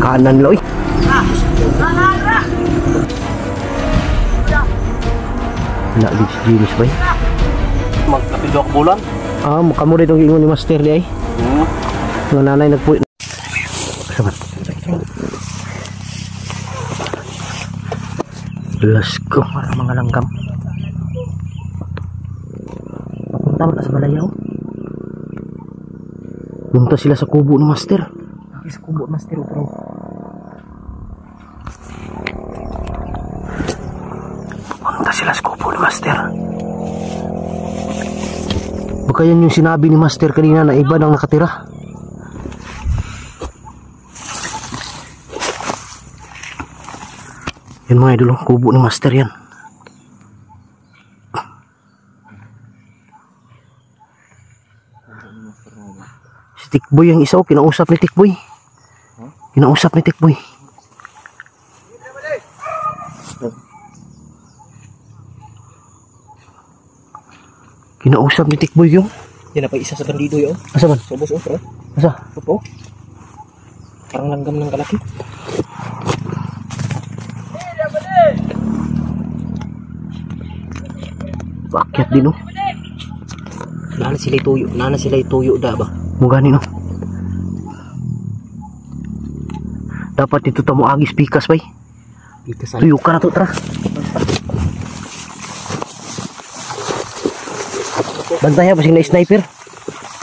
Kanan loy. Wala di si James bay. Magkapido ako bulan. Kamu rin itong ingon ni Master di ay. Nga nanay nagpuy. Sabat. Let's go. Para mga langgam. Papunta mo sa balayaw. Punta sila sa kubo ni Master. Sa kubo ni Master bro. Punta sila sa kubo ni Master. Baka yan yung sinabi ni Master kanina na iba nang nakatira. Yan mga idol, kubo ni Master yan. Si Tikboy yung isa, kinausap ni Tikboy. Kinausap ni Tikboy. Kinausap ni Tikboy yung. Yan na pa isa sa bandido yun. Asa man? Sobos o, bro. Asa? Opo. Parang langgam ng kalaki. Bakit din no? Nana sila ituyo. Nana sila ituyo da ba? Mugani no? Dapat dito tamo agis pikas bay. Pikas Tuyo ka na to tra. Bantayan pa sing na sniper.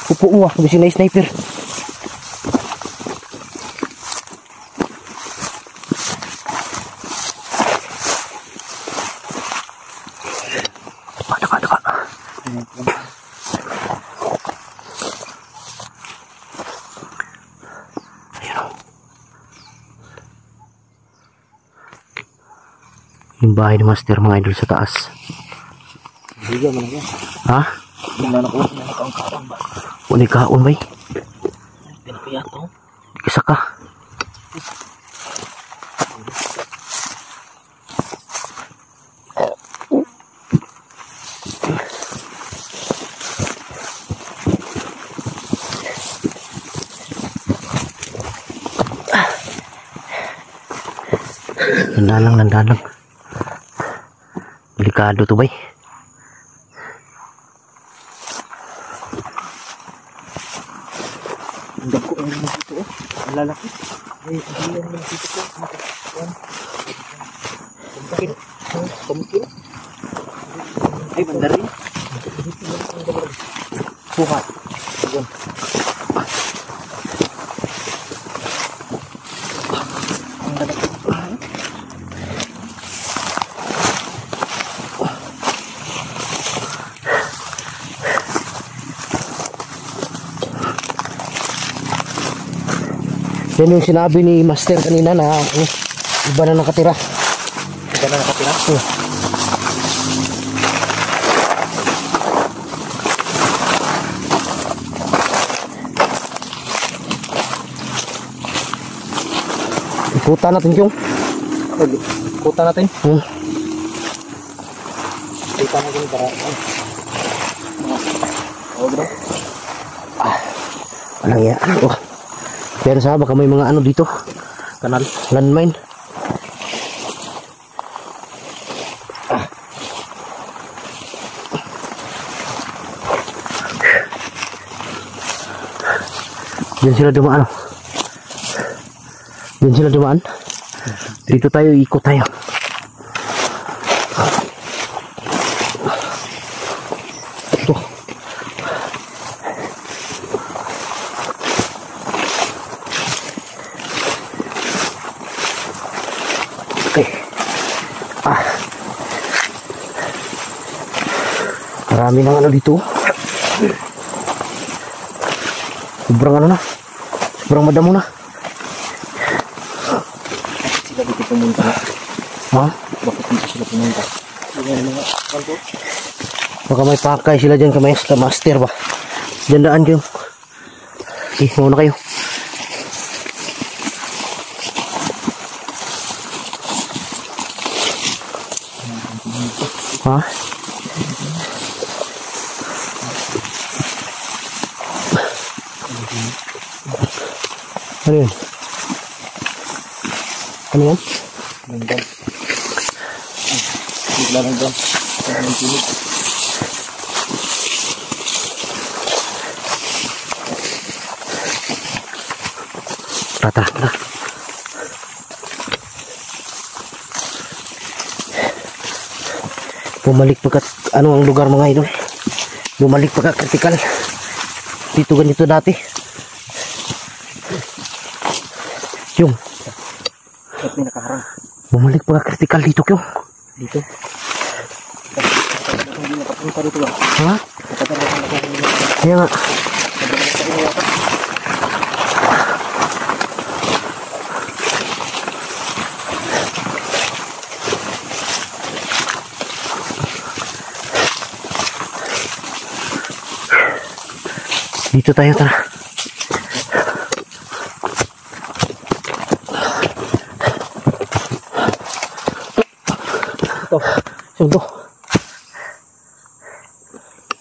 Upo mo ah, sing na sniper. Daka. Ayun o. Yung bahay ni Master mga idol sa taas. Biga man yan. Ha? Nanakaon ba? Uni kaon bay. Pinapiyat to. Isa ka. Nandalang. Delikado to bay. Ang dako ang mga dito oh. Ang lalaki. Ay, ang mga dito ko. Pamukil. Ay, bandarin. Puhat. Ayan. Ang lalaki. Yan yung sinabi ni Master kanina na iba na nakatira. Iba na nakatira? Ikutan natin yung. Ikutan natin? Ikutan natin para. Oh bro. Walang yan. Pero sa baka may mga ano dito. Kanal. Landmine. Diyan sila dumaan. Diyan sila dumaan. Dito tayo, ikot tayo. Ito. Okay. Marami ng ano dito. Sobrang ano na. Sobrang madamo na. Sila dito pumunta. Ha? Bakit dito sila pumunta? Mga kanto? Baka may pakay sila dyan kamay sa Master ba. Diyan daan kayo. Okay, muna kayo. Ha? Ano yun? Ano yan? Langgam. Bigla langgam. Ang tinig. Tara. Bumalik pagkat ano ang lugar mga idol. Bumalik pagkat kritikal. Dito ganito dati. Yung Ba't may nakaharang? bumalik pagkat kritikal dito yung. Dito. Hindi nakapunta dito ba? Ha? Kaya nga. Dito tayo, tara. Ito. Sundo.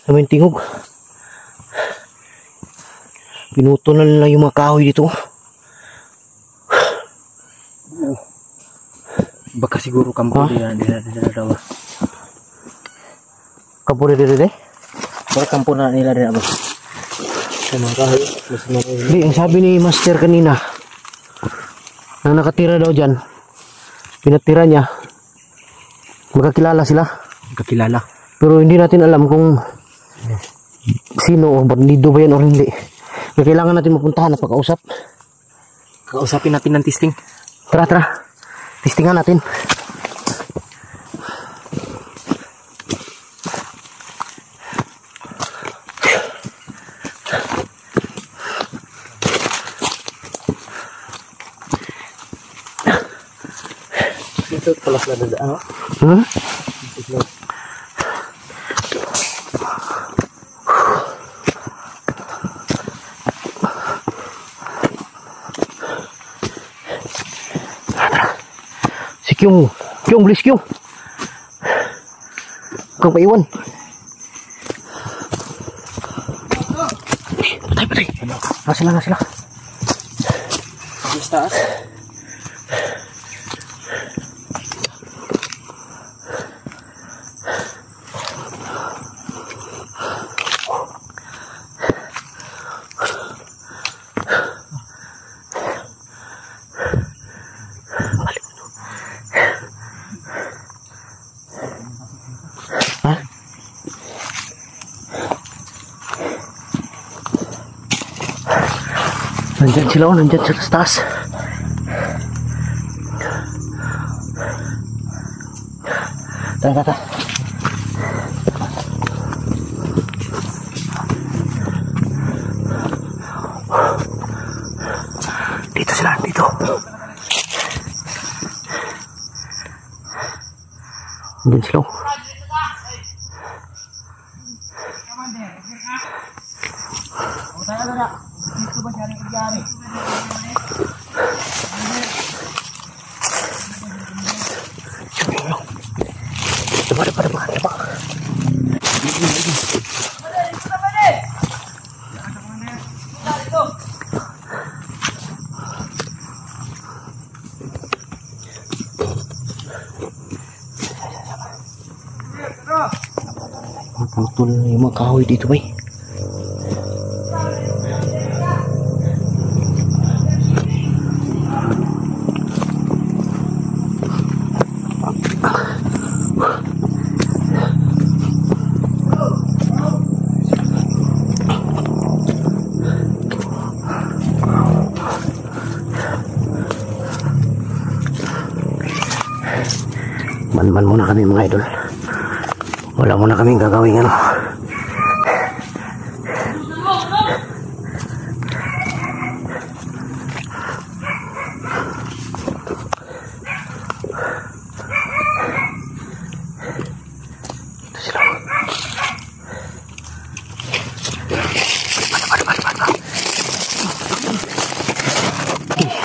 Sa may tingog. Pinuto na nila yung mga kahoy dito. Baka siguro kampo Ha? nila daw. Kapuri dito. Baka kampo na nila din ba? Mga kahoy. Mas mga Hindi, ang sabi ni Master kanina, na nakatira daw dyan, pinatira niya, magkakilala sila. kakilala. Pero hindi natin alam kung sino o bandido ba yan o hindi. Kaya kailangan natin mapuntahan at pakausap. Kausapin natin ng testing. Tara. Testingan natin. Dito palas na dadaan. Hmm? Si Kyung, please Kyung. Kang paiwan. Patay. Nasa sila. Sa taas. Ha? Nandyan sila sa taas. Tara. Dito sila. Nandyan sila. Coba. Putol na yung mga kahoy dito ba eh. Man muna kami mga idol. Wala muna kaming gagawin ano.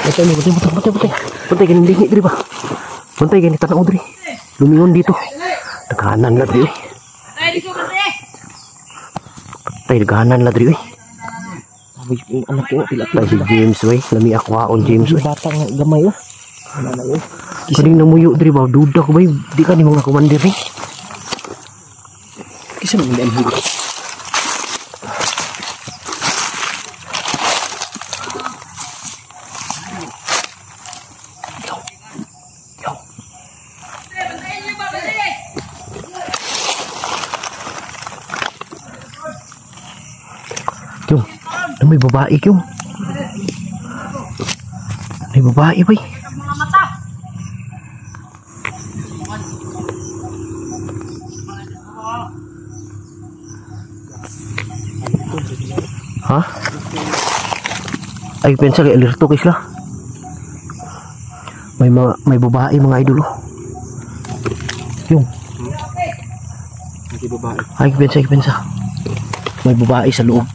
Ito sila. Puntay ganun lingi diri ba? Puntay ganun tanaw diri. Lumingon dito. Naghanan la diri. Naghanan la diri. Sabi yung anak ko, pila Si James way, lami ako haon James way. Batang gamay oh. Wala na yun. Kaning namuyo diri ba? Duda ko ba? Di ka ni mga komandir ni. Kisa mo hindi ang Yung, may babae yung. May babae ba? Ha? Ay, pensa kay alerto kay sila. May babae mga idol. Yung. Hindi babae. Ay, pensa. May babae sa loob.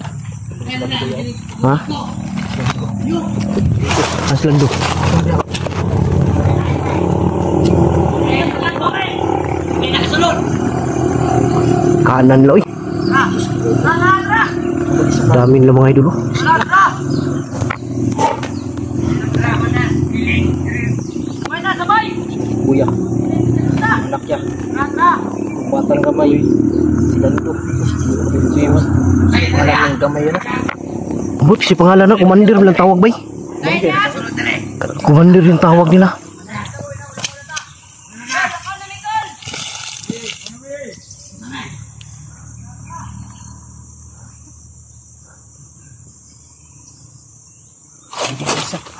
Ha? Aslan do. Kanan loy. Daming lang mga idol. Kuya. Anak ya. Kumbatan gamay. Sila nito. James. Wala nang gamay yan. But si pangalan na commander lang tawag bay. Commander yung tawag nila.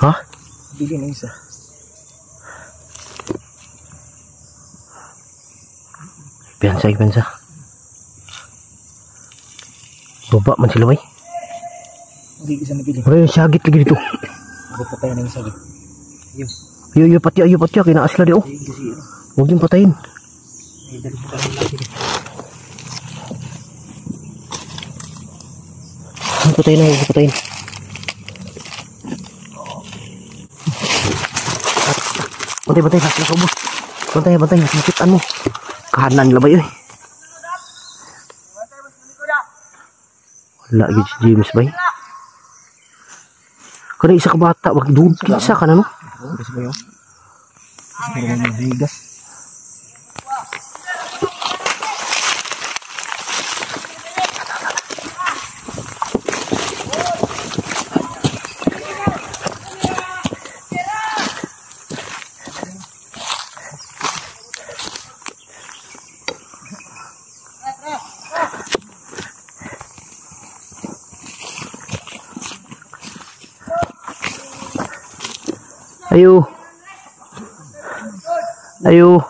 Ha? Bili na isa. Pensa. Baba man sila bay. Hindi isa na bili. May sagit lagi dito. Ako patay na yung sagit. Ayo patya kinaas la di oh. Huwag yung patayin. Huwag patayin. Bantay, nasa ubos. Bantay, nakikitaan mo. Kahanan labay eh. Wala gid si James bay. Kana isa ka bata, wag doon kinsa ka na no. Kasi ba yun? Kasi ba yung higas? Ayo.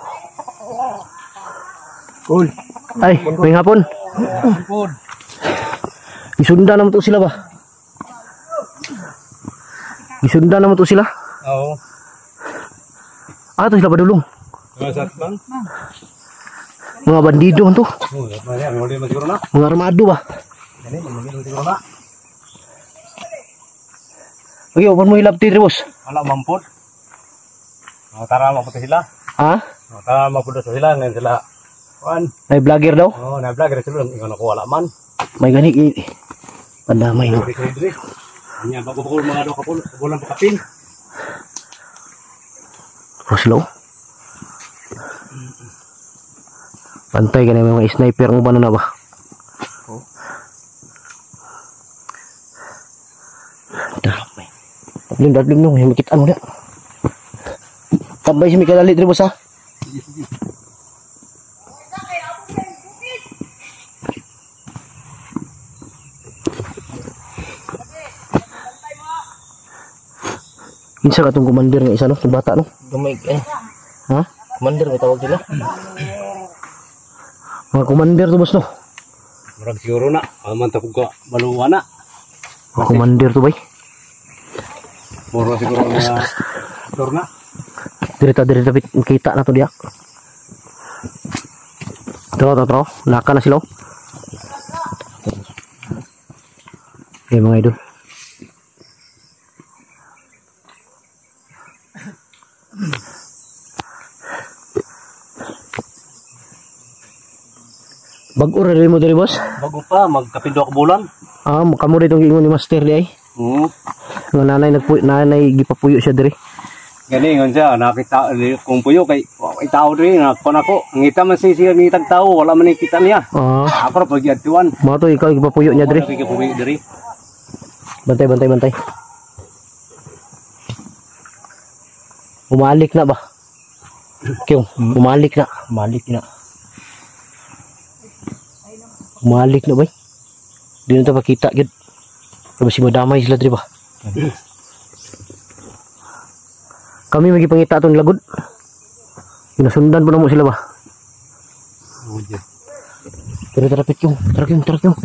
Cool. Ay, may hapon. Isundan naman to sila ba? Oo. To sila padulong. Masat lang. Mga bandido man to. Siguro na. Mga armado ba? Siguro na. Okay, upan mo hilap tiri boss. Wala mampod. Tara mapunta sila. Ha? Tara mapunta sila ngayon sila. Kuan. May vlogger daw? Oo, na vlogger sila. Ingon ako wala man. May gani pandamay no. Nya bago mga daw kapulan pakapin. Slow. Pantay ka na mga sniper mo ba na ba? Oo. Dablim nung himakitaan mo na. Tambay si Mika dalit rin boss ha. Kinsa ka itong commander nga isa no? Itong bata no? Gamay Ha? commander may tawag nila. Mga commander to boss no? Murag siguro na. Aman ta ko maluwa na. Mga commander to bay? Murag siguro na. Tor na. Dirita kita na to diak. Tro. Laka na sila. Okay mga idol. Bago rin mo diri boss? Bago pa, magkapindo ka bulan. Kamo rin itong giingon ni Master di ay. Oo. Nga nanay gipapuyo siya diri. Ganingon siya, nakita kung puyo kay tao rin, nakon ako. Ngita man siya ngitag tao, wala man kita niya. Ah, Ako ra pagyatuan. mo to ikaw ipapuyo niya diri. Puyo diri. Bantay, bantay, bantay. Umalik na ba? Kyung, umalik na. Malik na. Umalik na ba? Di na ito pakita, gid. Pero si madamay sila diri ba? Kami magipangita itong lagod. Pinasundan po na mo sila ba? Pero tara, Pit, yung. Tara, yung.